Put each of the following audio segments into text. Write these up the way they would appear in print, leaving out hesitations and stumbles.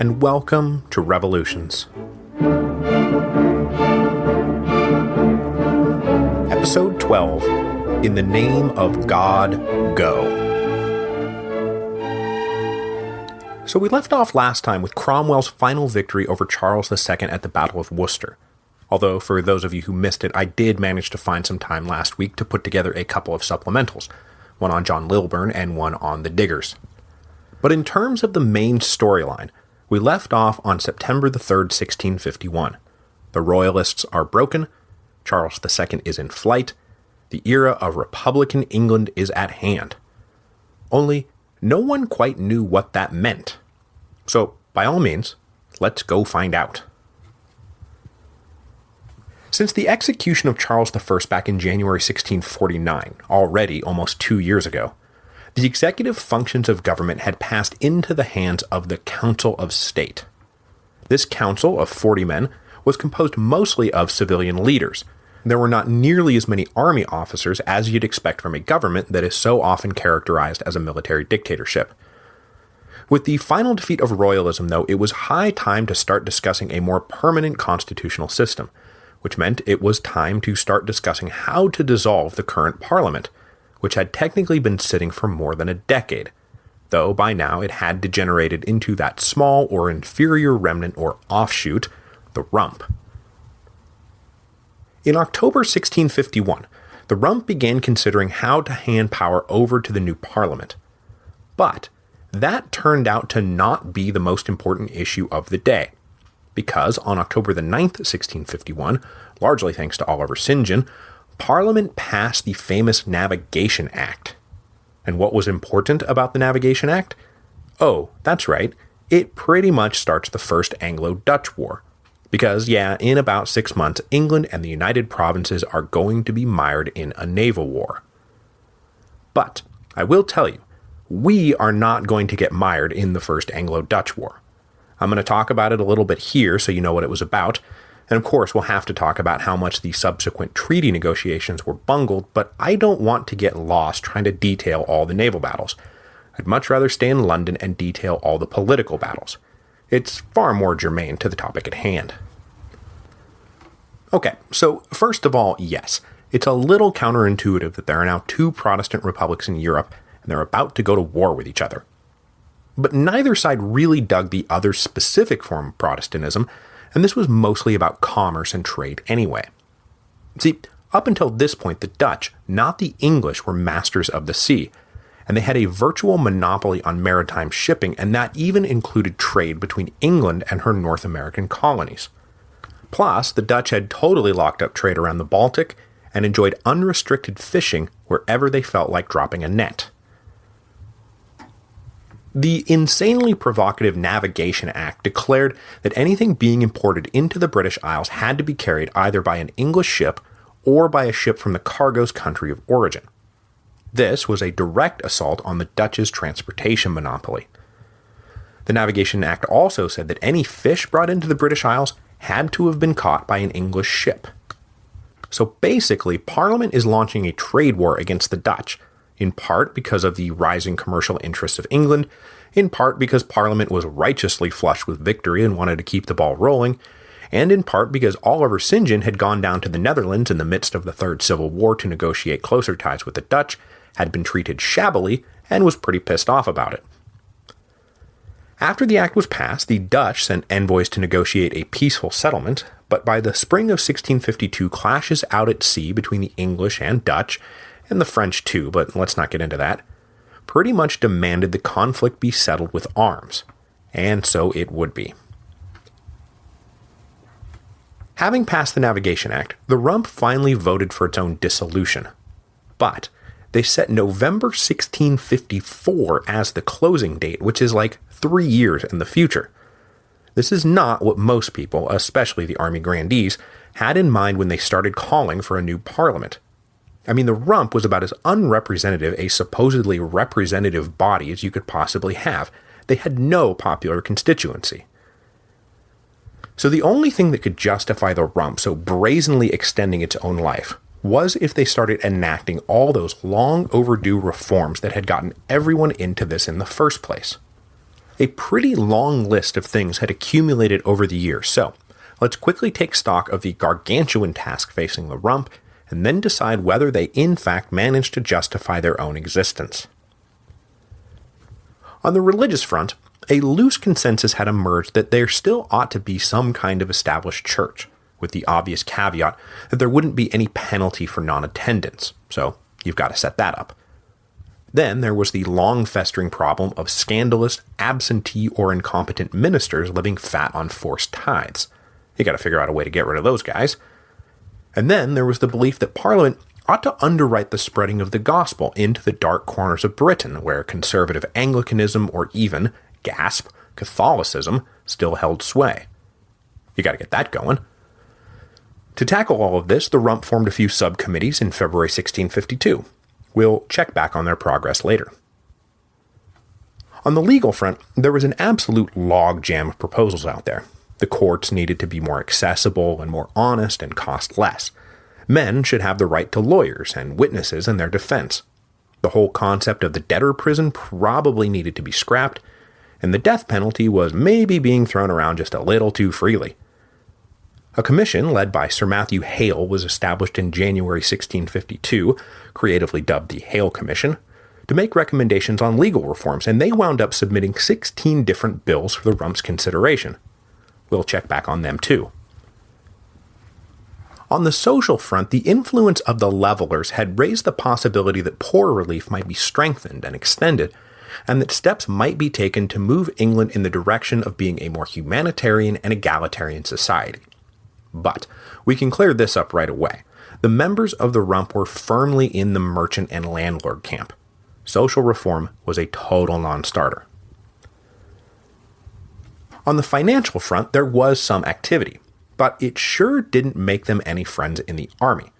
and welcome to Revolutions. Episode 12, In the Name of God, Go. So we left off last time with Cromwell's final victory over Charles II at the Battle of Worcester. Although, for those of you who missed it, I did manage to find some time last week to put together a couple of supplementals, one on John Lilburne and one on the Diggers. But in terms of the main storyline, we left off on September the 3rd, 1651. The Royalists are broken, Charles II is in flight, the era of Republican England is at hand. Only, no one quite knew what that meant. So, by all means, let's go find out. Since the execution of Charles I back in January 1649, already almost 2 years ago, the executive functions of government had passed into the hands of the Council of State. This council of 40 men was composed mostly of civilian leaders. There were not nearly as many army officers as you'd expect from a government that is so often characterized as a military dictatorship. With the final defeat of royalism, though, it was high time to start discussing a more permanent constitutional system, which meant it was time to start discussing how to dissolve the current parliament, which had technically been sitting for more than a decade, though by now it had degenerated into that small or inferior remnant or offshoot, the Rump. In October 1651, the Rump began considering how to hand power over to the new parliament. But that turned out to not be the most important issue of the day, because on October the 9th, 1651, largely thanks to Oliver St. John, Parliament passed the famous Navigation Act. And what was important about the Navigation Act? Oh, that's right, it pretty much starts the First Anglo-Dutch War. Because, in about 6 months, England and the United Provinces are going to be mired in a naval war. But, I will tell you, we are not going to get mired in the First Anglo-Dutch War. I'm going to talk about it a little bit here so you know what it was about, and of course we'll have to talk about how much the subsequent treaty negotiations were bungled, but I don't want to get lost trying to detail all the naval battles. I'd much rather stay in London and detail all the political battles. It's far more germane to the topic at hand. Okay, so first of all, yes, it's a little counterintuitive that there are now two Protestant republics in Europe, and they're about to go to war with each other. But neither side really dug the other's specific form of Protestantism, and this was mostly about commerce and trade anyway. See, up until this point, the Dutch, not the English, were masters of the sea, and they had a virtual monopoly on maritime shipping, and that even included trade between England and her North American colonies. Plus, the Dutch had totally locked up trade around the Baltic and enjoyed unrestricted fishing wherever they felt like dropping a net. The insanely provocative Navigation Act declared that anything being imported into the British Isles had to be carried either by an English ship or by a ship from the cargo's country of origin. This was a direct assault on the Dutch's transportation monopoly. The Navigation Act also said that any fish brought into the British Isles had to have been caught by an English ship. So basically, Parliament is launching a trade war against the Dutch, in part because of the rising commercial interests of England, in part because Parliament was righteously flush with victory and wanted to keep the ball rolling, and in part because Oliver St. John had gone down to the Netherlands in the midst of the Third Civil War to negotiate closer ties with the Dutch, had been treated shabbily, and was pretty pissed off about it. After the act was passed, the Dutch sent envoys to negotiate a peaceful settlement, but by the spring of 1652 clashes out at sea between the English and Dutch, and the French too, but let's not get into that, pretty much demanded the conflict be settled with arms. And so it would be. Having passed the Navigation Act, the Rump finally voted for its own dissolution. But they set November 1654 as the closing date, which is like 3 years in the future. This is not what most people, especially the army grandees, had in mind when they started calling for a new parliament. I mean, the Rump was about as unrepresentative a supposedly representative body as you could possibly have. They had no popular constituency. So the only thing that could justify the Rump so brazenly extending its own life was if they started enacting all those long overdue reforms that had gotten everyone into this in the first place. A pretty long list of things had accumulated over the years, so let's quickly take stock of the gargantuan task facing the Rump, and then decide whether they in fact managed to justify their own existence. On the religious front, a loose consensus had emerged that there still ought to be some kind of established church, with the obvious caveat that there wouldn't be any penalty for non-attendance, so you've got to set that up. Then there was the long-festering problem of scandalous, absentee, or incompetent ministers living fat on forced tithes. You got to figure out a way to get rid of those guys. And then there was the belief that Parliament ought to underwrite the spreading of the gospel into the dark corners of Britain, where conservative Anglicanism or even, gasp, Catholicism still held sway. You got to get that going. To tackle all of this, the Rump formed a few subcommittees in February 1652. We'll check back on their progress later. On the legal front, there was an absolute logjam of proposals out there. The courts needed to be more accessible and more honest and cost less. Men should have the right to lawyers and witnesses in their defense. The whole concept of the debtor prison probably needed to be scrapped, and the death penalty was maybe being thrown around just a little too freely. A commission led by Sir Matthew Hale was established in January 1652, creatively dubbed the Hale Commission, to make recommendations on legal reforms, and they wound up submitting 16 different bills for the Rump's consideration. We'll check back on them too. On the social front, the influence of the Levelers had raised the possibility that poor relief might be strengthened and extended, and that steps might be taken to move England in the direction of being a more humanitarian and egalitarian society. But we can clear this up right away. The members of the Rump were firmly in the merchant and landlord camp. Social reform was a total non-starter. On the financial front, there was some activity, but it sure didn't make them any friends in the army.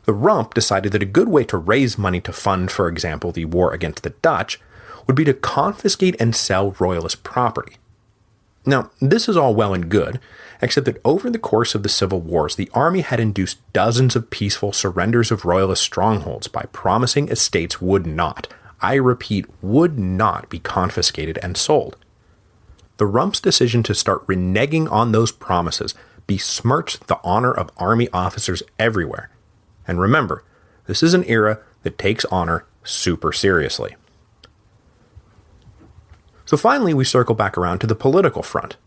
The Rump decided that a good way to raise money to fund, for example, the war against the Dutch, would be to confiscate and sell royalist property. Now, this is all well and good, except that over the course of the civil wars, the army had induced dozens of peaceful surrenders of royalist strongholds by promising estates would not, I repeat, would not be confiscated and sold. The Rump's decision to start reneging on those promises besmirched the honor of army officers everywhere. And remember, this is an era that takes honor super seriously. So finally, we circle back around to the political front.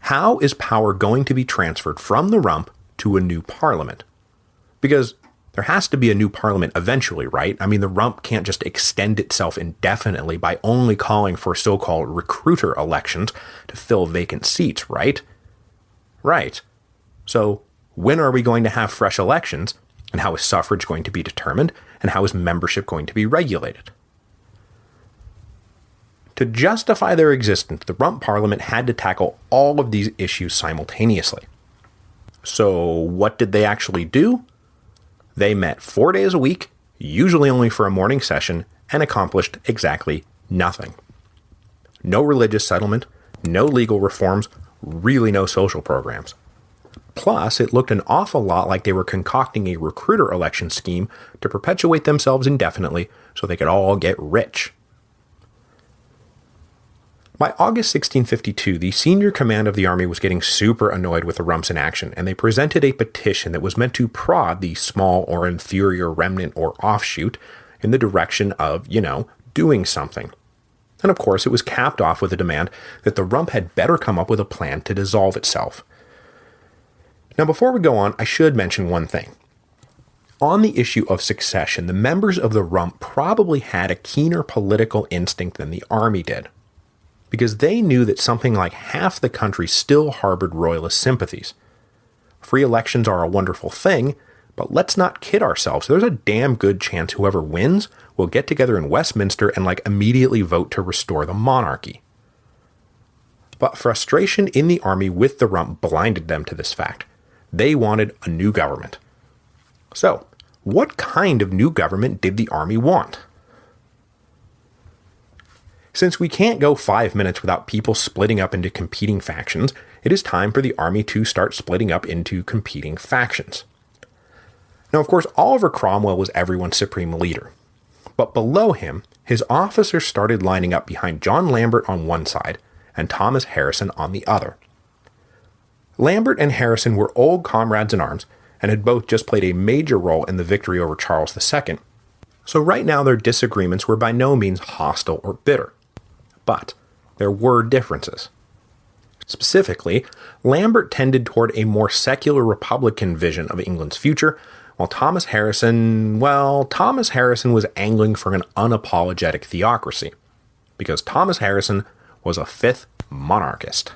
How is power going to be transferred from the Rump to a new parliament? Because there has to be a new parliament eventually, right? I mean, the Rump can't just extend itself indefinitely by only calling for so-called recruiter elections to fill vacant seats, right? Right. So when are we going to have fresh elections? And how is suffrage going to be determined? And how is membership going to be regulated? To justify their existence, the Rump Parliament had to tackle all of these issues simultaneously. So what did they actually do? They met 4 days a week, usually only for a morning session, and accomplished exactly nothing. No religious settlement, no legal reforms, really no social programs. Plus, it looked an awful lot like they were concocting a recruiter election scheme to perpetuate themselves indefinitely so they could all get rich. By August 1652, the senior command of the army was getting super annoyed with the Rump's inaction, and they presented a petition that was meant to prod the small or inferior remnant or offshoot in the direction of, doing something. And of course, it was capped off with a demand that the Rump had better come up with a plan to dissolve itself. Now, before we go on, I should mention one thing. On the issue of succession, the members of the Rump probably had a keener political instinct than the army did, because they knew that something like half the country still harbored royalist sympathies. Free elections are a wonderful thing, but let's not kid ourselves. There's a damn good chance whoever wins will get together in Westminster and immediately vote to restore the monarchy. But frustration in the army with the Rump blinded them to this fact. They wanted a new government. So, what kind of new government did the army want? Since we can't go 5 minutes without people splitting up into competing factions, it is time for the army to start splitting up into competing factions. Now, of course, Oliver Cromwell was everyone's supreme leader. But below him, his officers started lining up behind John Lambert on one side and Thomas Harrison on the other. Lambert and Harrison were old comrades in arms and had both just played a major role in the victory over Charles II, so right now their disagreements were by no means hostile or bitter. But there were differences. Specifically, Lambert tended toward a more secular republican vision of England's future, while Thomas Harrison was angling for an unapologetic theocracy, because Thomas Harrison was a fifth monarchist.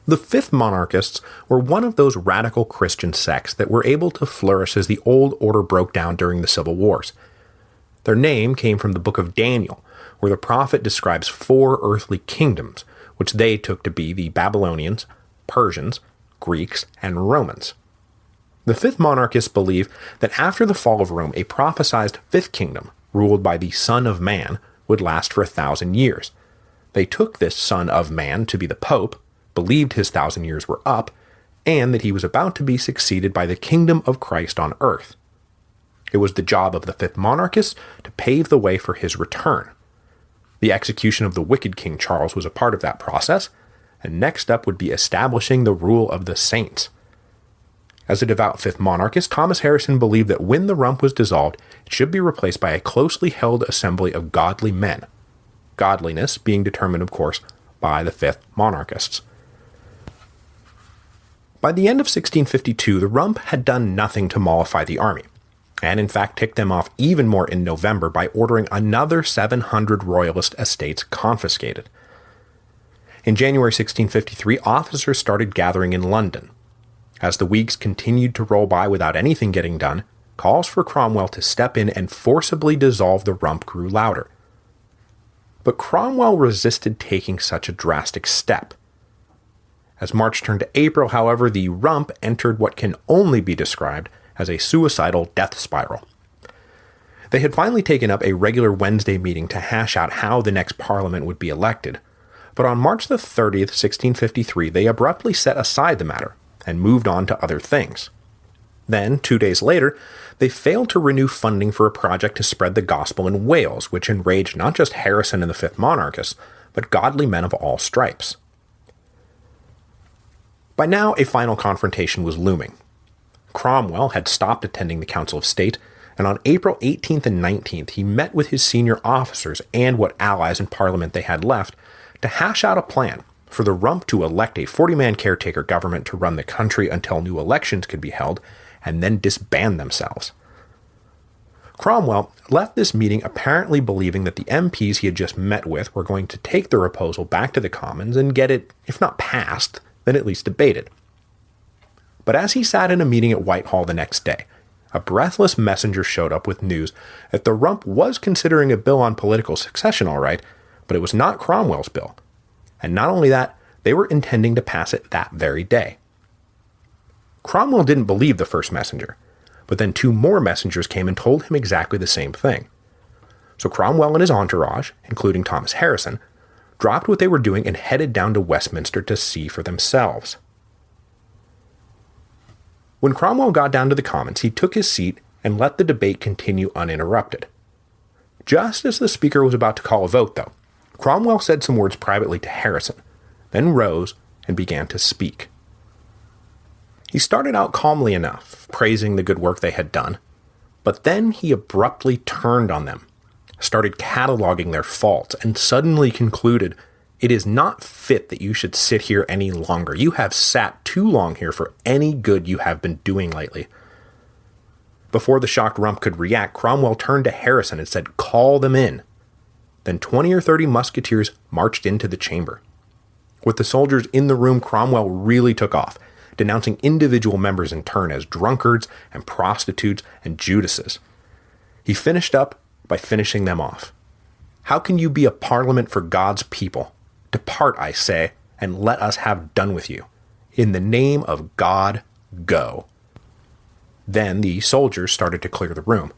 The Fifth Monarchists were one of those radical Christian sects that were able to flourish as the old order broke down during the Civil Wars. Their name came from the book of Daniel, where the prophet describes 4 earthly kingdoms, which they took to be the Babylonians, Persians, Greeks, and Romans. The Fifth Monarchists believe that after the fall of Rome, a prophesied fifth kingdom, ruled by the Son of Man, would last for 1,000 years. They took this Son of Man to be the Pope, believed his 1,000 years were up, and that he was about to be succeeded by the kingdom of Christ on earth. It was the job of the Fifth Monarchists to pave the way for his return. The execution of the wicked King Charles was a part of that process, and next up would be establishing the rule of the saints. As a devout Fifth Monarchist, Thomas Harrison believed that when the Rump was dissolved, it should be replaced by a closely held assembly of godly men. Godliness being determined, of course, by the Fifth Monarchists. By the end of 1652, the Rump had done nothing to mollify the army, and in fact ticked them off even more in November by ordering another 700 royalist estates confiscated. In January 1653, officers started gathering in London. As the weeks continued to roll by without anything getting done, calls for Cromwell to step in and forcibly dissolve the Rump grew louder. But Cromwell resisted taking such a drastic step. As March turned to April, however, the Rump entered what can only be described as a suicidal death spiral. They had finally taken up a regular Wednesday meeting to hash out how the next Parliament would be elected, but on March the 30th, 1653, they abruptly set aside the matter and moved on to other things. Then, 2 days later, they failed to renew funding for a project to spread the gospel in Wales, which enraged not just Harrison and the Fifth Monarchists, but godly men of all stripes. By now, a final confrontation was looming. Cromwell had stopped attending the Council of State, and on April 18th and 19th he met with his senior officers and what allies in Parliament they had left to hash out a plan for the Rump to elect a 40-man caretaker government to run the country until new elections could be held, and then disband themselves. Cromwell left this meeting apparently believing that the MPs he had just met with were going to take the proposal back to the Commons and get it, if not passed, then at least debated. But as he sat in a meeting at Whitehall the next day, a breathless messenger showed up with news that the Rump was considering a bill on political succession all right, but it was not Cromwell's bill. And not only that, they were intending to pass it that very day. Cromwell didn't believe the first messenger, but then 2 more messengers came and told him exactly the same thing. So Cromwell and his entourage, including Thomas Harrison, dropped what they were doing and headed down to Westminster to see for themselves. When Cromwell got down to the Commons, he took his seat and let the debate continue uninterrupted. Just as the speaker was about to call a vote, though, Cromwell said some words privately to Harrison, then rose and began to speak. He started out calmly enough, praising the good work they had done, but then he abruptly turned on them, started cataloging their faults, and suddenly concluded, "It is not fit that you should sit here any longer. You have sat too long here for any good you have been doing lately." Before the shocked Rump could react, Cromwell turned to Harrison and said, "Call them in." Then 20 or 30 musketeers marched into the chamber. With the soldiers in the room, Cromwell really took off, denouncing individual members in turn as drunkards and prostitutes and Judases. He finished up by finishing them off. "How can you be a parliament for God's people? Depart, I say, and let us have done with you. In the name of God, go." Then the soldiers started to clear the room.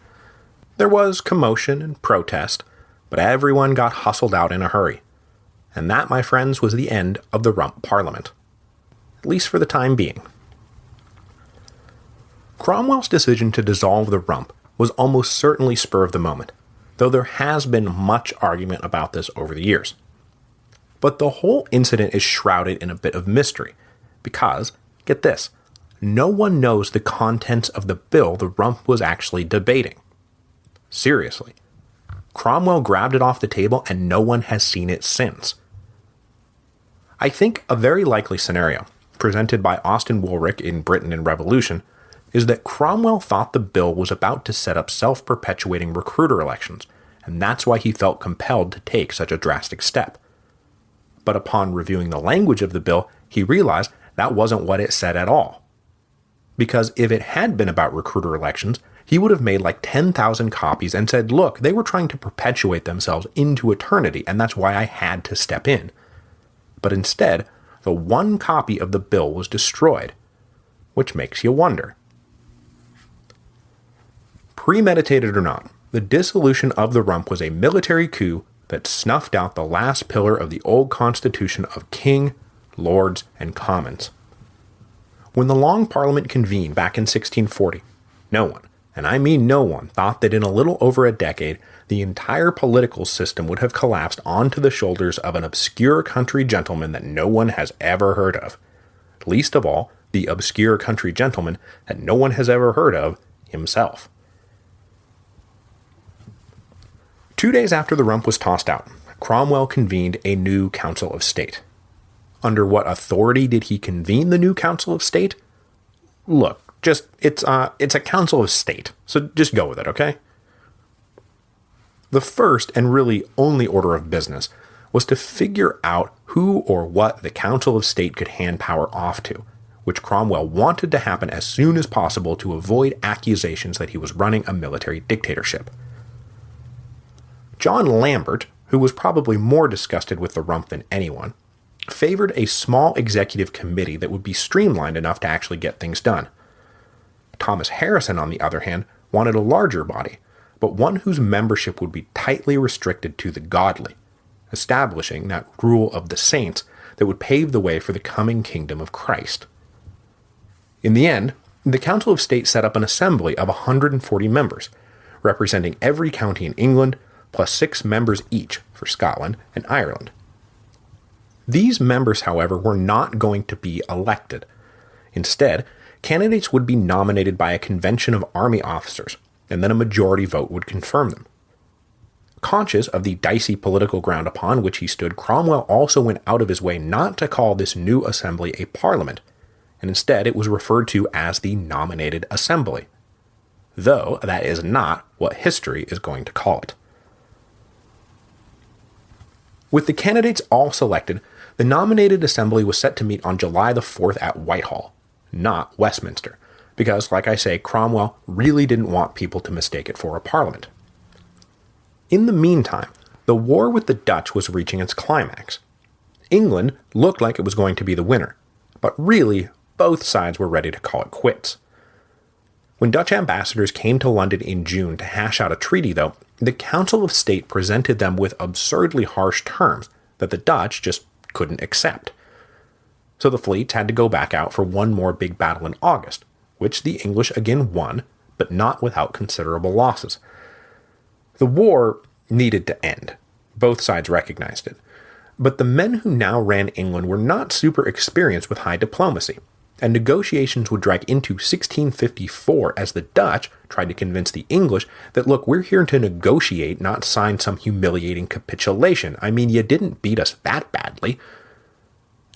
There was commotion and protest, but everyone got hustled out in a hurry. And that, my friends, was the end of the Rump Parliament. At least for the time being. Cromwell's decision to dissolve the Rump was almost certainly spur of the moment. though there has been much argument about this over the years. But the whole incident is shrouded in a bit of mystery, because, get this, no one knows the contents of the bill the Rump was actually debating. Seriously. Cromwell grabbed it off the table and no one has seen it since. I think a very likely scenario, presented by Austin Woolrich in Britain and Revolution, is that Cromwell thought the bill was about to set up self-perpetuating recruiter elections, and that's why he felt compelled to take such a drastic step. But upon reviewing the language of the bill, he realized that wasn't what it said at all. Because if it had been about recruiter elections, he would have made like 10,000 copies and said, look, they were trying to perpetuate themselves into eternity, and that's why I had to step in. But instead, the one copy of the bill was destroyed, which makes you wonder. Premeditated or not, the dissolution of the Rump was a military coup that snuffed out the last pillar of the old constitution of king, lords, and commons. When the Long Parliament convened back in 1640, no one, and I mean no one, thought that in a little over a decade, the entire political system would have collapsed onto the shoulders of an obscure country gentleman that no one has ever heard of. Least of all, the obscure country gentleman that no one has ever heard of himself. 2 days after the Rump was tossed out, Cromwell convened a new Council of State. Under what authority did he convene the new Council of State? Look, it's a Council of State, so just go with it, okay? The first and really only order of business was to figure out who or what the Council of State could hand power off to, which Cromwell wanted to happen as soon as possible to avoid accusations that he was running a military dictatorship. John Lambert, who was probably more disgusted with the Rump than anyone, favored a small executive committee that would be streamlined enough to actually get things done. Thomas Harrison, on the other hand, wanted a larger body, but one whose membership would be tightly restricted to the godly, establishing that rule of the saints that would pave the way for the coming kingdom of Christ. In the end, the Council of State set up an assembly of 140 members, representing every county in England, plus 6 members each for Scotland and Ireland. These members, however, were not going to be elected. Instead, candidates would be nominated by a convention of army officers, and then a majority vote would confirm them. Conscious of the dicey political ground upon which he stood, Cromwell also went out of his way not to call this new assembly a parliament, and instead it was referred to as the nominated assembly, though that is not what history is going to call it. With the candidates all selected, the nominated assembly was set to meet on July the 4th at Whitehall, not Westminster, because, like I say, Cromwell really didn't want people to mistake it for a parliament. In the meantime, the war with the Dutch was reaching its climax. England looked like it was going to be the winner, but really, both sides were ready to call it quits. When Dutch ambassadors came to London in June to hash out a treaty, though, the Council of State presented them with absurdly harsh terms that the Dutch just couldn't accept. So the fleets had to go back out for one more big battle in August, which the English again won, but not without considerable losses. The war needed to end. Both sides recognized it. But the men who now ran England were not super experienced with high diplomacy, and negotiations would drag into 1654 as the Dutch tried to convince the English that, look, we're here to negotiate, not sign some humiliating capitulation. I mean, you didn't beat us that badly.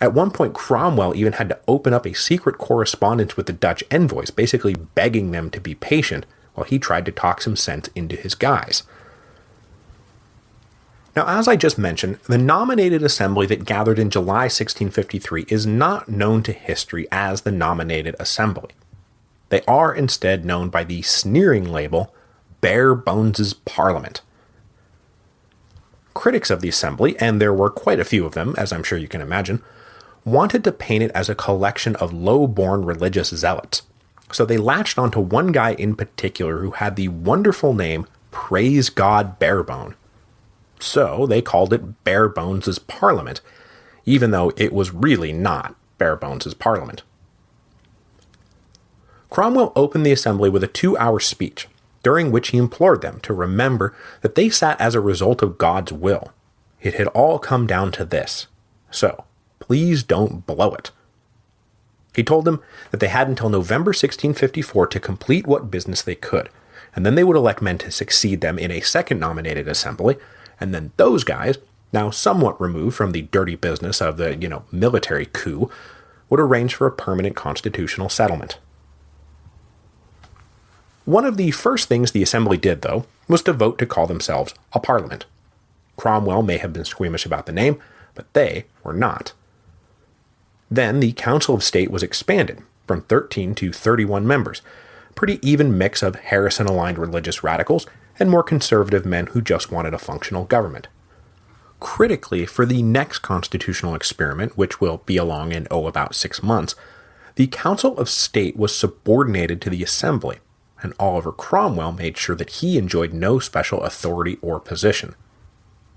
At one point, Cromwell even had to open up a secret correspondence with the Dutch envoys, basically begging them to be patient while he tried to talk some sense into his guys. Now, as I just mentioned, the nominated assembly that gathered in July 1653 is not known to history as the nominated assembly. They are instead known by the sneering label, Barebone's Parliament. Critics of the assembly, and there were quite a few of them, as I'm sure you can imagine, wanted to paint it as a collection of low-born religious zealots. So they latched onto one guy in particular who had the wonderful name Praise God Barebone. So they called it Barebone's Parliament, even though it was really not Barebone's Parliament. Cromwell opened the assembly with a 2-hour speech, during which he implored them to remember that they sat as a result of God's will. It had all come down to this. So, please don't blow it. He told them that they had until November 1654 to complete what business they could, and then they would elect men to succeed them in a second nominated assembly, and then those guys, now somewhat removed from the dirty business of the, military coup, would arrange for a permanent constitutional settlement. One of the first things the assembly did, though, was to vote to call themselves a parliament. Cromwell may have been squeamish about the name, but they were not. Then the Council of State was expanded from 13 to 31 members, a pretty even mix of Harrison-aligned religious radicals and more conservative men who just wanted a functional government. Critically, for the next constitutional experiment, which will be along in, about 6 months, the Council of State was subordinated to the Assembly, and Oliver Cromwell made sure that he enjoyed no special authority or position.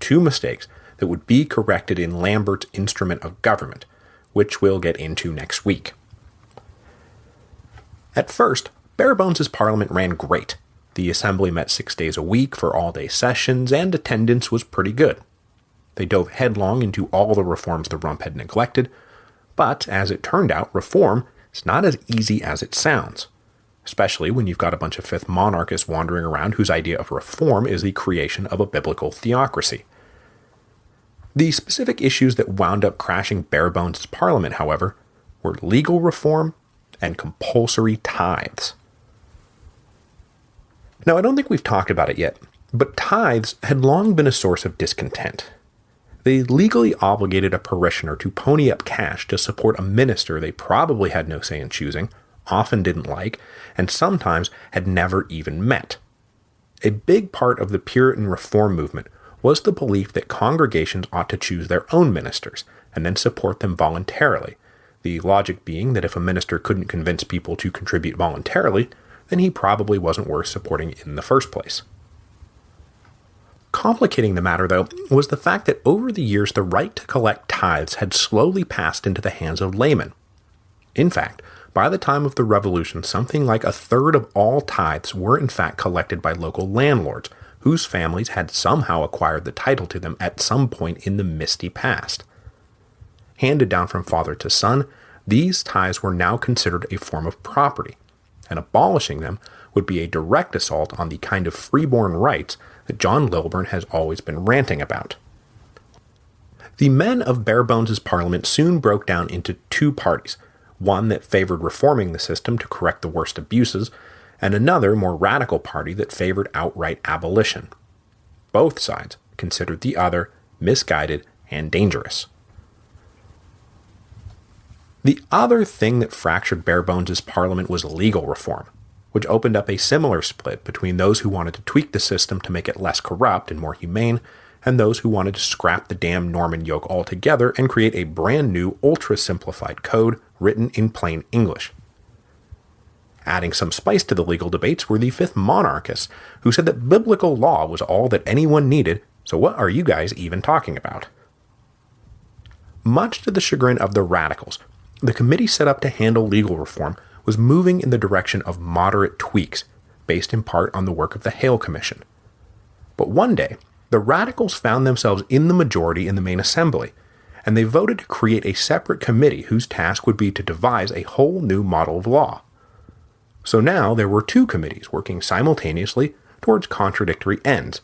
2 mistakes that would be corrected in Lambert's Instrument of Government, which we'll get into next week. At first, Barebone's Parliament ran great. The Assembly met 6 days a week for all-day sessions, and attendance was pretty good. They dove headlong into all the reforms the Rump had neglected, but as it turned out, reform is not as easy as it sounds, especially when you've got a bunch of fifth monarchists wandering around whose idea of reform is the creation of a biblical theocracy. The specific issues that wound up crashing Barebone's Parliament, however, were legal reform and compulsory tithes. Now, I don't think we've talked about it yet, but tithes had long been a source of discontent. They legally obligated a parishioner to pony up cash to support a minister they probably had no say in choosing, often didn't like, and sometimes had never even met. A big part of the Puritan reform movement was the belief that congregations ought to choose their own ministers and then support them voluntarily, the logic being that if a minister couldn't convince people to contribute voluntarily, then he probably wasn't worth supporting in the first place. Complicating the matter, though, was the fact that over the years the right to collect tithes had slowly passed into the hands of laymen. In fact, by the time of the Revolution, something like a third of all tithes were in fact collected by local landlords, whose families had somehow acquired the title to them at some point in the misty past. Handed down from father to son, these tithes were now considered a form of property, and abolishing them would be a direct assault on the kind of freeborn rights that John Lilburne has always been ranting about. The men of Barebone's Parliament soon broke down into 2 parties, one that favored reforming the system to correct the worst abuses, and another more radical party that favored outright abolition. Both sides considered the other misguided and dangerous. The other thing that fractured Barebone's Parliament was legal reform, which opened up a similar split between those who wanted to tweak the system to make it less corrupt and more humane, and those who wanted to scrap the damn Norman yoke altogether and create a brand new, ultra-simplified code written in plain English. Adding some spice to the legal debates were the fifth monarchists, who said that biblical law was all that anyone needed, so what are you guys even talking about? Much to the chagrin of the radicals, the committee set up to handle legal reform was moving in the direction of moderate tweaks, based in part on the work of the Hale Commission. But one day, the radicals found themselves in the majority in the main assembly, and they voted to create a separate committee whose task would be to devise a whole new model of law. So now there were 2 committees working simultaneously towards contradictory ends,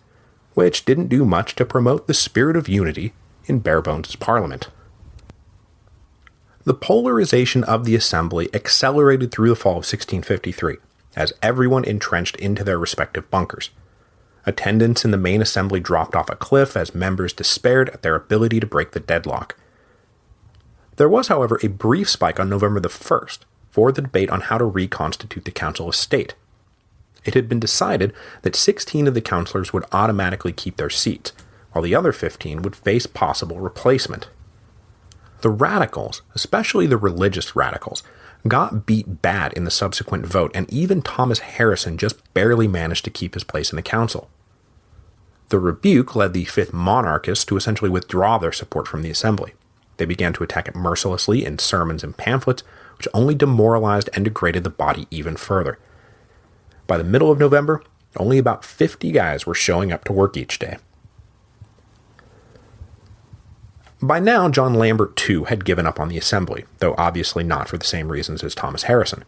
which didn't do much to promote the spirit of unity in Barebone's Parliament. The polarization of the assembly accelerated through the fall of 1653, as everyone entrenched into their respective bunkers. Attendance in the main assembly dropped off a cliff as members despaired at their ability to break the deadlock. There was, however, a brief spike on November the 1st for the debate on how to reconstitute the Council of State. It had been decided that 16 of the councillors would automatically keep their seats, while the other 15 would face possible replacement. The radicals, especially the religious radicals, got beat bad in the subsequent vote, and even Thomas Harrison just barely managed to keep his place in the council. The rebuke led the fifth monarchists to essentially withdraw their support from the assembly. They began to attack it mercilessly in sermons and pamphlets, which only demoralized and degraded the body even further. By the middle of November, Only about 50 guys were showing up to work each day. By now, John Lambert too had given up on the assembly, though obviously not for the same reasons as Thomas Harrison.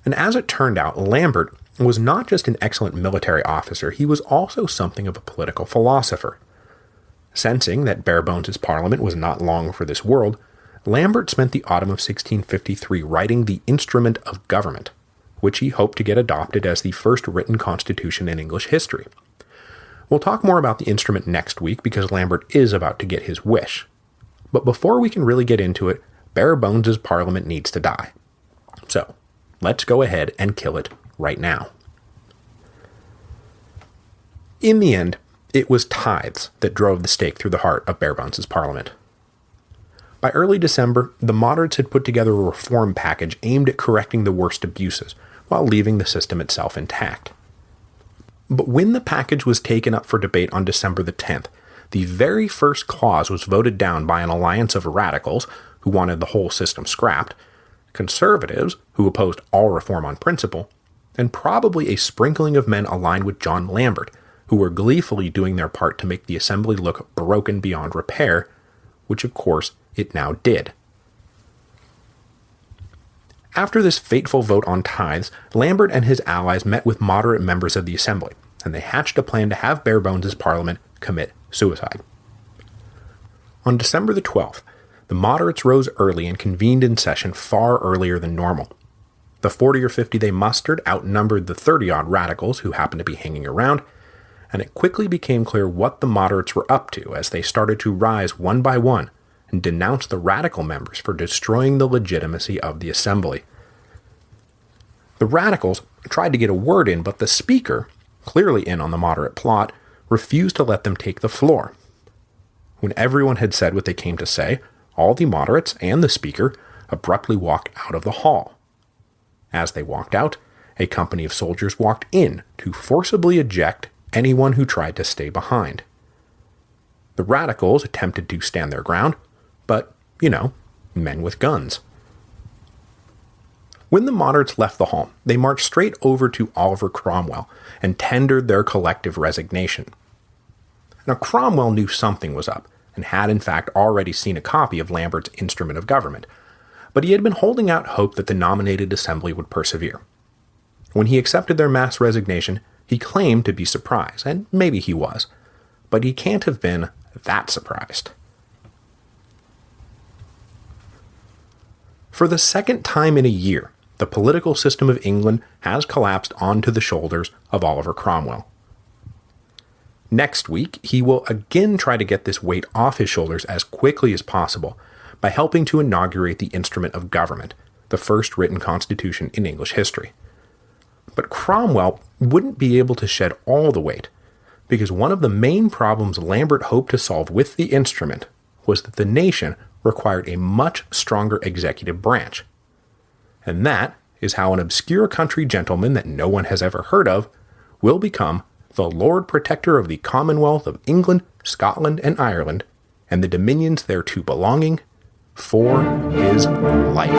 And as it turned out, Lambert was not just an excellent military officer, he was also something of a political philosopher. Sensing that Barebone's Parliament was not long for this world, Lambert spent the autumn of 1653 writing the Instrument of Government, which he hoped to get adopted as the first written constitution in English history. We'll talk more about the instrument next week because Lambert is about to get his wish. But before we can really get into it, Barebone's Parliament needs to die. So, let's go ahead and kill it right now. In the end, it was tithes that drove the stake through the heart of Barebone's Parliament. By early December, the moderates had put together a reform package aimed at correcting the worst abuses, while leaving the system itself intact. But when the package was taken up for debate on December the 10th, the very first clause was voted down by an alliance of radicals, who wanted the whole system scrapped, conservatives, who opposed all reform on principle, and probably a sprinkling of men aligned with John Lambert, who were gleefully doing their part to make the assembly look broken beyond repair, which of course it now did. After this fateful vote on tithes, Lambert and his allies met with moderate members of the assembly, and they hatched a plan to have Barebone's Parliament commit suicide. On December the 12th, the moderates rose early and convened in session far earlier than normal. The 40 or 50 they mustered outnumbered the 30-odd radicals who happened to be hanging around, and it quickly became clear what the moderates were up to as they started to rise one by one and denounce the radical members for destroying the legitimacy of the assembly. The radicals tried to get a word in, but the speaker, clearly in on the moderate plot, refused to let them take the floor. When everyone had said what they came to say, all the moderates and the speaker abruptly walked out of the hall. As they walked out, a company of soldiers walked in to forcibly eject anyone who tried to stay behind. The radicals attempted to stand their ground, but, men with guns. When the moderates left the hall, they marched straight over to Oliver Cromwell and tendered their collective resignation. Now, Cromwell knew something was up, and had in fact already seen a copy of Lambert's Instrument of Government, but he had been holding out hope that the nominated assembly would persevere. When he accepted their mass resignation, he claimed to be surprised, and maybe he was, but he can't have been that surprised. For the second time in a year, the political system of England has collapsed onto the shoulders of Oliver Cromwell. Next week, he will again try to get this weight off his shoulders as quickly as possible by helping to inaugurate the Instrument of Government, the first written constitution in English history. But Cromwell wouldn't be able to shed all the weight, because one of the main problems Lambert hoped to solve with the instrument was that the nation required a much stronger executive branch. And that is how an obscure country gentleman that no one has ever heard of will become the Lord Protector of the Commonwealth of England, Scotland, and Ireland, and the dominions thereto belonging, for his life.